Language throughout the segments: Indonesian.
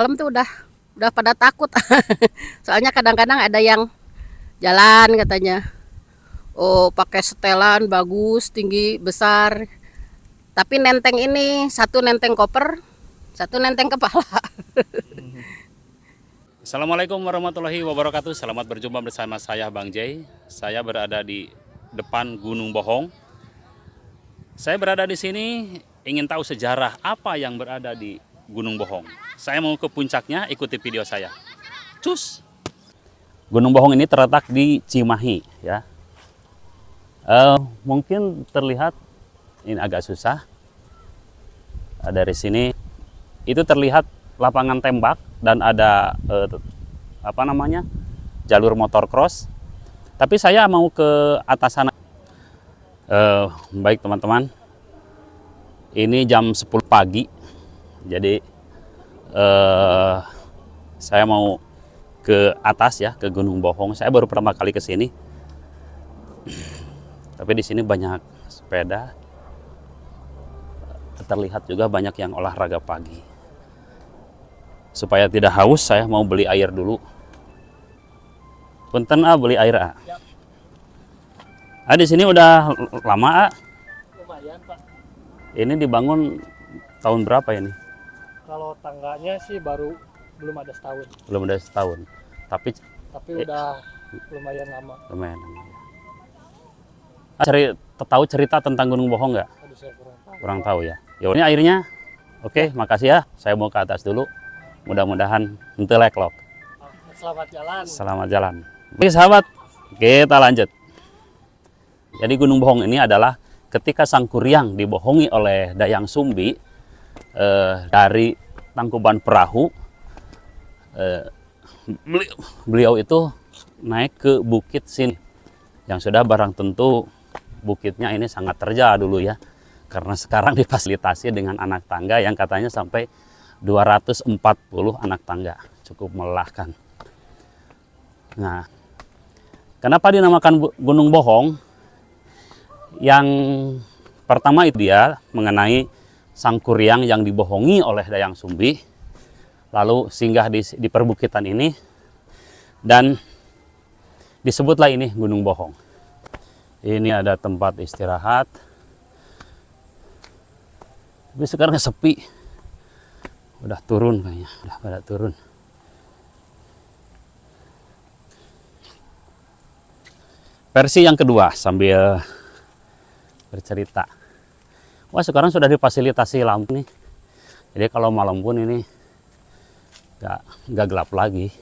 malam tuh udah pada takut. Soalnya kadang-kadang ada yang jalan katanya, oh pakai setelan bagus, tinggi, besar. Tapi nenteng ini satu nenteng koper, satu nenteng kepala. Assalamualaikum warahmatullahi wabarakatuh. Selamat berjumpa bersama saya Bang Jay. Saya berada di depan Gunung Bohong. Saya berada di sini ingin tahu sejarah apa yang berada di Gunung Bohong. Saya mau ke puncaknya, ikuti video saya. Cus. Gunung Bohong ini terletak di Cimahi, ya. Mungkin terlihat ini agak susah. Dari sini itu terlihat lapangan tembak dan ada jalur motor cross. Tapi saya mau ke atas sana. Baik teman-teman, ini jam 10 pagi. Jadi saya mau ke atas ya, ke Gunung Bohong. Saya baru pertama kali ke sini. Tapi di sini banyak sepeda. Terlihat juga banyak yang olahraga pagi. Supaya tidak haus, saya mau beli air dulu. Punten beli air di sini udah lama Lumayan Pak. Ini dibangun tahun berapa ini? Kalau tangganya sih belum ada setahun. Belum ada setahun. Tapi Udah lumayan lama. lumayan. Tahu cerita tentang Gunung Bohong nggak? Aduh, saya kurang tahu. Kurang tahu ya. Ya ini airnya. Oke, makasih ya. Saya mau ke atas dulu. Mudah-mudahan henteu leklok. Selamat jalan. Selamat jalan. Oke sahabat, kita lanjut. Jadi Gunung Bohong ini adalah ketika Sangkuriang dibohongi oleh Dayang Sumbi dari Tangkuban Perahu, beliau itu naik ke bukit sini, yang sudah barang tentu bukitnya ini sangat terjal dulu ya, karena sekarang difasilitasi dengan anak tangga yang katanya sampai 240 anak tangga, cukup melelahkan. Nah, kenapa dinamakan Gunung Bohong? Yang pertama itu dia mengenai Sangkuriang yang dibohongi oleh Dayang Sumbi, lalu singgah di perbukitan ini, dan disebutlah ini Gunung Bohong. Ini ada tempat istirahat, tapi sekarang sepi, udah turun kayaknya, udah pada turun. Versi yang kedua sambil bercerita. Wah, sekarang sudah difasilitasi lampu nih. Jadi kalau malam pun ini nggak gelap lagi.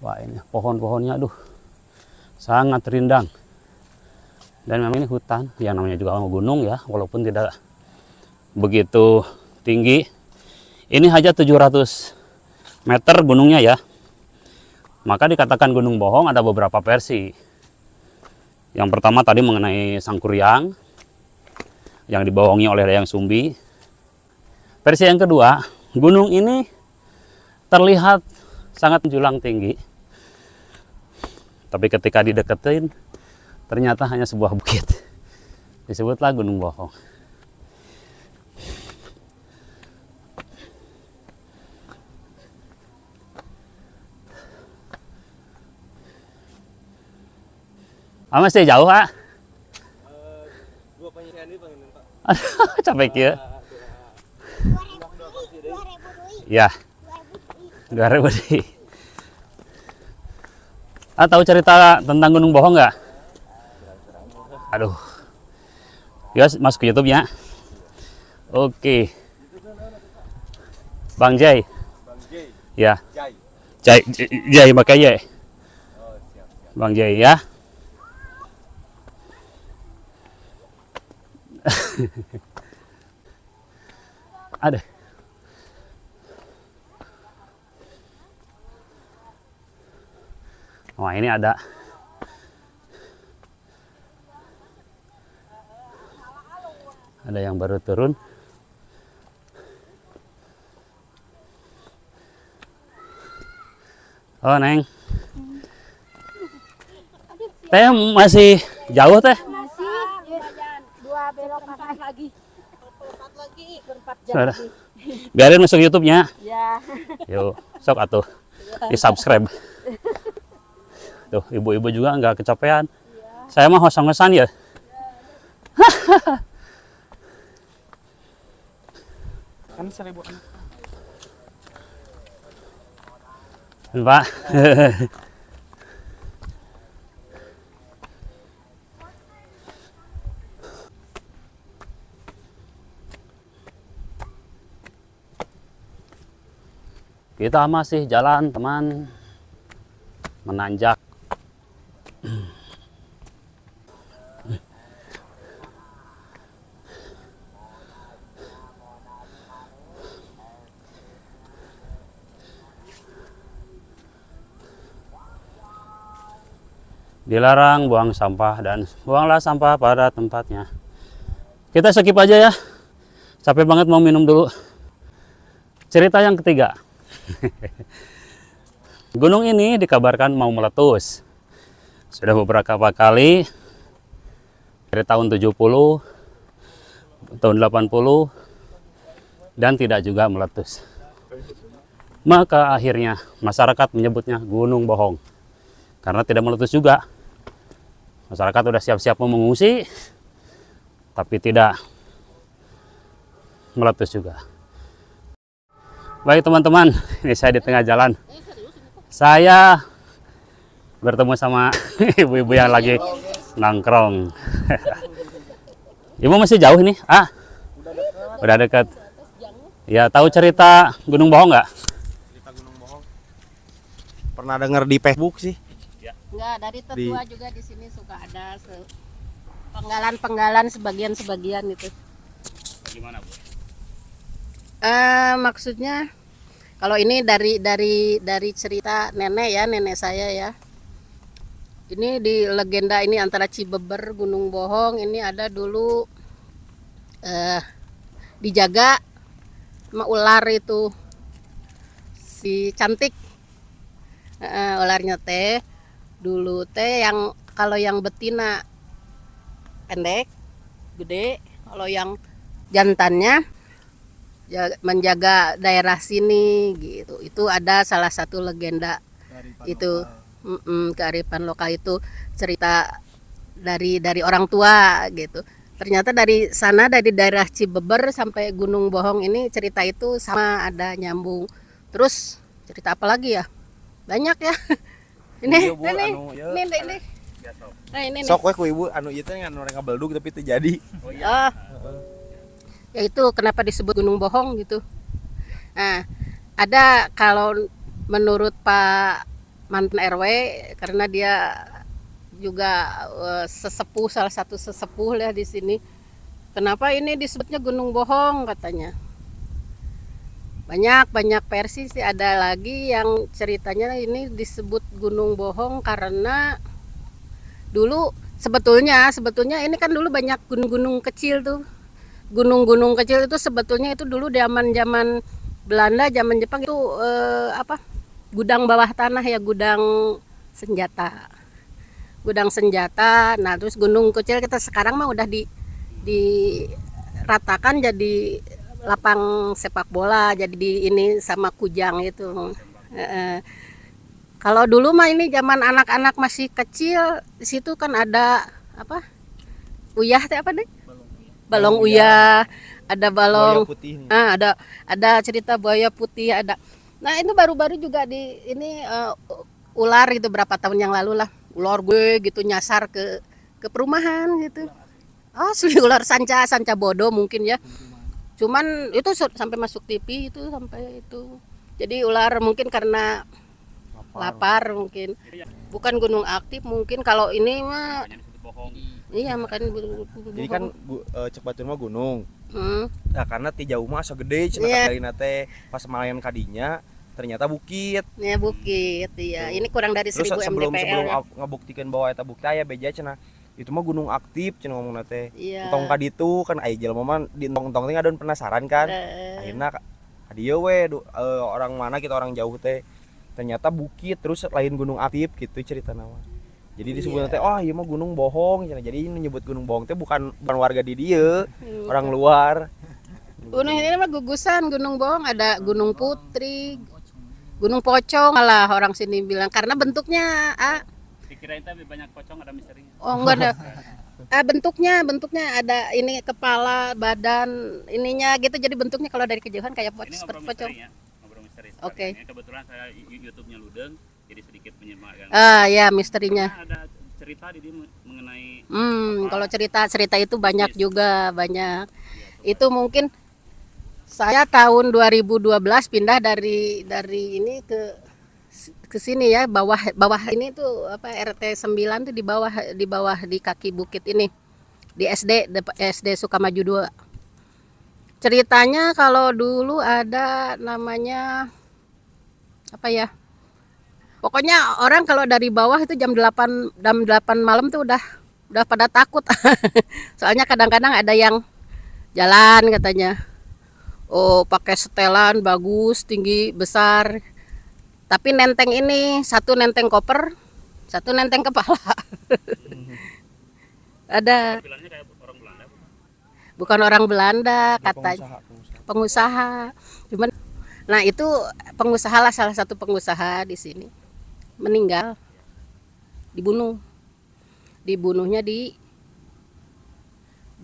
Wah, ini pohon-pohonnya aduh sangat rindang. Dan memang ini hutan, yang namanya juga gunung ya, walaupun tidak begitu tinggi. Ini hanya 700 meter gunungnya ya. Maka dikatakan Gunung Bohong ada beberapa versi. Yang pertama tadi mengenai Sangkuriang yang dibohongi oleh Dayang Sumbi. Versi yang kedua, gunung ini terlihat sangat menjulang tinggi. Tapi ketika dideketin, ternyata hanya sebuah bukit. Disebutlah Gunung Bohong. Masih jauh, Pak? Dua penyisian ini pengen, Pak. Capek ya? Ya, 2000 deh. Tahu cerita tentang Gunung Bohong nggak? Aduh, ya masuk ke YouTube-nya. Oke, Bang Jay. Bang Jay. Ya, Jay. Jay pakai Jay. Oh, siap. Bang Jay ya. Ada. Wah, ini ada. Ada yang baru turun. Oh, Neng. Teh masih jauh teh? Masih, dua belok lagi. Berempat jam Sudah. lagi. Biarin masuk YouTube-nya. Ya. Yuk, sok atuh. Di-subscribe. Tuh, ibu-ibu juga nggak kecapean. Saya mah hosan-hosan ya. Kan 1000 anak. Pak. Kita masih jalan, teman. Menanjak. Dilarang buang sampah dan buanglah sampah pada tempatnya. Kita skip aja ya. Capek banget mau minum dulu. Cerita yang ketiga. Gunung ini dikabarkan mau meletus. Sudah beberapa kali dari tahun 70, tahun 80 dan tidak juga meletus. Maka akhirnya masyarakat menyebutnya Gunung Bohong. Karena tidak meletus juga. Masyarakat sudah siap-siap mau mengungsi, tapi tidak meletus juga. Baik teman-teman, ini saya di tengah jalan. Saya bertemu sama ibu-ibu yang lagi nongkrong. Ibu masih jauh ini? Ah, udah dekat. Ya, tahu cerita Gunung Bohong nggak? Cerita Gunung Bohong. Pernah denger di Facebook sih. Enggak, dari tetua juga di sini suka ada penggalan-penggalan sebagian-sebagian itu. Gimana, Bu? Maksudnya kalau ini dari cerita nenek saya ya. Ini di legenda ini antara Cibeber, Gunung Bohong ini ada dulu dijaga sama ular itu si cantik. Ularnya teh dulu teh yang kalau yang betina pendek, gede, kalau yang jantannya menjaga daerah sini gitu. Itu ada salah satu legenda itu kearifan lokal itu cerita dari orang tua gitu. Ternyata dari sana dari daerah Cibeber sampai Gunung Bohong ini cerita itu sama ada nyambung. Terus cerita apa lagi ya? Banyak ya. Ini. Nah, ini Sok we ku ibu anu ieu teh anu ngabeldug tapi teu jadi. Oh, ya itu kenapa disebut Gunung Bohong gitu. Nah, ada kalau menurut Pak mantan RW karena dia juga sesepuh, salah satu sesepuh lah di sini. Kenapa ini disebutnya Gunung Bohong katanya? Banyak versi sih, ada lagi yang ceritanya ini disebut Gunung Bohong karena dulu sebetulnya ini kan dulu banyak gunung-gunung kecil tuh. Gunung-gunung kecil itu sebetulnya itu dulu zaman Belanda, zaman Jepang itu gudang bawah tanah ya, gudang senjata. Gudang senjata. Nah, terus gunung kecil kita sekarang mah udah diratakan jadi lapang sepak bola, jadi di ini sama kujang itu. Kalau dulu mah ini zaman anak-anak masih kecil, di situ kan ada apa? Uyah teh apa deh? Balong uyah, ada balong. Putih. Ada cerita buaya putih ada. Nah, itu baru-baru juga di ini ular itu berapa tahun yang lalu lah. Ular gue gitu nyasar ke perumahan gitu. Oh, ular sanca bodoh mungkin ya. Cuman itu sampai masuk TV itu sampai itu. Jadi ular mungkin karena lapar mungkin. Bukan gunung aktif mungkin kalau ini mah. Iya makanya. Jadi kan cek batur mah gunung. Hmm. Nah, karena ti jauh mah asa gede cenah kadarina teh pas malayan kadinya ternyata bukit. Ya bukit iya. Ini kurang dari 1000 sebelum mdpl. ngebuktikan bahwa eta bukti aya beja cenah. Itu mah gunung aktif cenah ngomongna teh. Iya. Entong ka ditu kan aya jelema mah di entong teh ngadon penasaran kan. Akhirna dieu we orang mana kita orang jauh teh ternyata bukit terus lain gunung aktif gitu cerita nama. Jadi disebutnya teh oh ieu mah Gunung Bohong cenah. Jadi nyebut Gunung Bohong teh bukan warga di dieu, orang luar. Gunung ini mah gugusan Gunung Bohong, ada Gunung Putri, Gunung Pocong malah orang sini bilang karena bentuknya Dikirain lebih banyak pocong, ada misterinya. oh enggak ada. Bentuknya ada ini kepala, badan, ininya gitu jadi bentuknya kalau dari kejauhan kayak Ini seperti ngobrol pocong. misteri ya, ngobrol misteri. Oke. Ini kebetulan saya YouTube-nya Ludeng, jadi sedikit menyimak. Ya misterinya. Ada cerita di mengenai Kalau cerita itu banyak juga, banyak. Itu mungkin saya tahun 2012 pindah dari ini ke sini ya, bawah ini tuh apa RT 9 tuh di bawah di kaki bukit ini. Di SD Sukamaju 2. Ceritanya kalau dulu ada namanya apa ya? Pokoknya orang kalau dari bawah itu jam 8 malam tuh udah pada takut. Soalnya kadang-kadang ada yang jalan katanya. Oh, pakai setelan bagus, tinggi, besar. Tapi nenteng ini, satu nenteng koper, satu nenteng kepala. Ada. tampilannya kayak orang Belanda. Bukan orang Belanda, katanya Pengusaha. pengusaha. Cuman nah itu pengusaha lah, salah satu pengusaha di sini. Meninggal. Dibunuh. Dibunuhnya di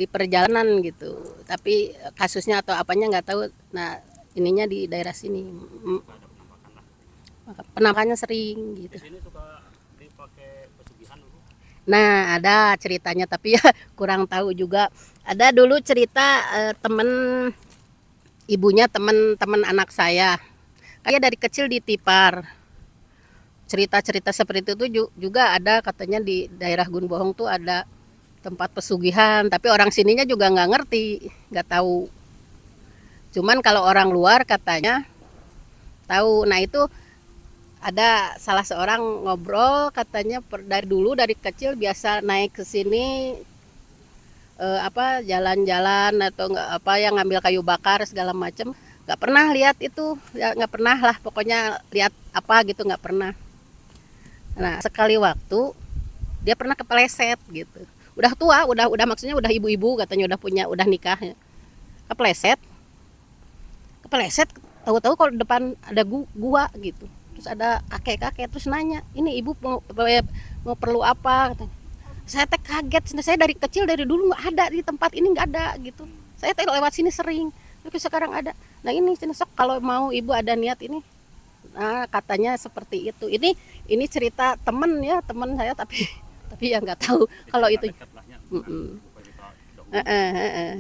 perjalanan gitu. Tapi kasusnya atau apanya nggak tahu. Nah, ininya di daerah sini. Penampakannya sering gitu. Di sini suka dipakai pesugihan dulu. Nah, ada ceritanya tapi ya kurang tahu juga. Ada dulu cerita temen ibunya teman anak saya. Kayak dari kecil ditipar. Cerita-cerita seperti itu juga ada katanya di daerah Gunung Bohong tuh ada tempat pesugihan, tapi orang sininya juga nggak ngerti, nggak tahu. Cuman kalau orang luar katanya tahu. Nah, itu ada salah seorang ngobrol katanya dari dulu dari kecil biasa naik ke sini jalan-jalan atau nggak apa yang ngambil kayu bakar segala macam, nggak pernah lihat itu ya, nggak pernah lah pokoknya lihat apa gitu nggak pernah. Nah, sekali waktu dia pernah kepleset gitu, udah tua, udah maksudnya udah ibu-ibu katanya, udah nikah ya. kepleset tahu-tahu kalau depan ada gua gitu, terus ada kakek terus nanya, ini ibu mau perlu apa katanya. Saya teh kaget, saya dari kecil dari dulu nggak ada di tempat ini, nggak ada gitu, saya teh lewat sini sering, tapi sekarang ada. Nah, ini sok kalau mau ibu ada niat ini. Nah, katanya seperti itu. Ini cerita temen saya, tapi ya nggak tahu kalau itu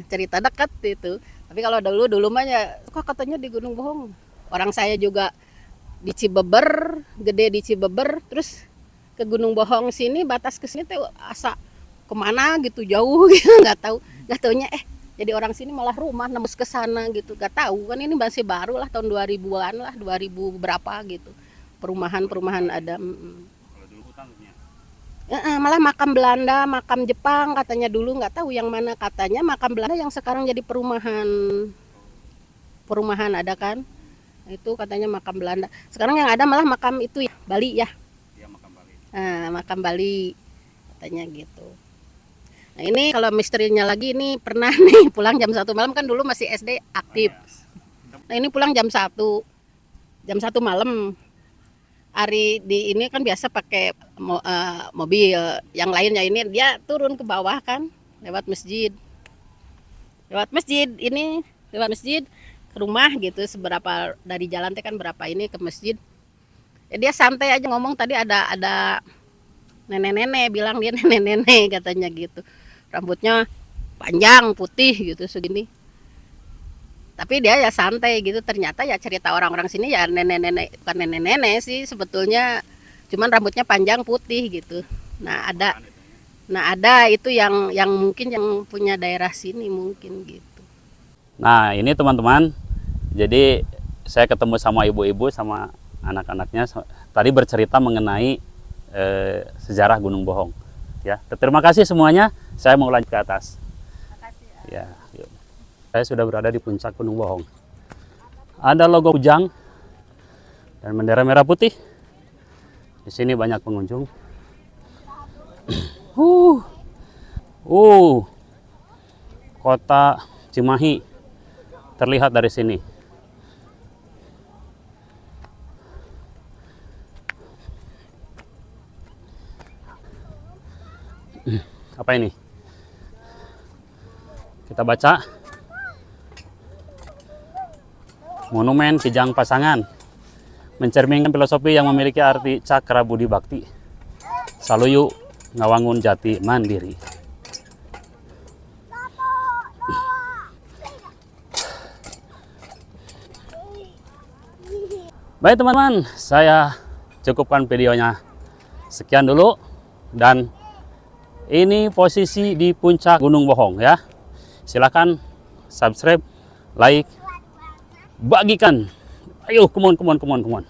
cerita dekat itu. Tapi kalau dulu mah ya kok katanya di Gunung Bohong. Orang saya juga di Cibeber, gede di Cibeber, terus ke Gunung Bohong sini, batas ke sini teh asa kemana gitu, jauh gitu, nggak taunya jadi orang sini malah rumah nembus ke sana gitu, nggak tahu kan ini masih baru lah, tahun 2000-an lah, 2000 berapa gitu, perumahan ada. Kalau dulu hutangnya. Malah makam Belanda, makam Jepang katanya dulu, nggak tahu yang mana, katanya makam Belanda yang sekarang jadi perumahan ada kan, itu katanya makam Belanda. Sekarang yang ada malah makam itu ya, Bali ya. Iya, makam Bali. Makam Bali katanya gitu. Nah, ini kalau misterinya lagi, ini pernah nih pulang jam 1 malam, kan dulu masih SD aktif. Nah, ini pulang jam 1 malam. Hari di ini kan biasa pakai mobil, yang lainnya ini dia turun ke bawah kan, lewat masjid ke rumah gitu, seberapa dari jalan teh kan berapa ini ke masjid. Dia santai aja ngomong, tadi ada nenek-nenek, bilang dia nenek-nenek katanya gitu, rambutnya panjang putih gitu segini, tapi dia ya santai gitu. Ternyata ya cerita orang-orang sini ya nenek-nenek, bukan nenek-nenek sih sebetulnya, cuman rambutnya panjang putih gitu. Nah, ada itu yang mungkin yang punya daerah sini mungkin gitu. Nah, ini teman-teman, jadi saya ketemu sama ibu-ibu sama anak-anaknya tadi bercerita mengenai sejarah Gunung Bohong. Ya, terima kasih semuanya. Saya mau lanjut ke atas. Ya, yuk. Saya sudah berada di puncak Gunung Bohong. Ada logo Ujang dan bendera merah putih. Di sini banyak pengunjung. Kota Cimahi terlihat dari sini. Apa ini? Kita baca. Monumen Kijang Pasangan mencerminkan filosofi yang memiliki arti cakra budi bakti. Saluyu ngawangun jati mandiri. Baik teman-teman, saya cukupkan videonya. Sekian dulu, dan ini posisi di puncak Gunung Bohong ya. Silakan subscribe, like, bagikan. Ayo, come on.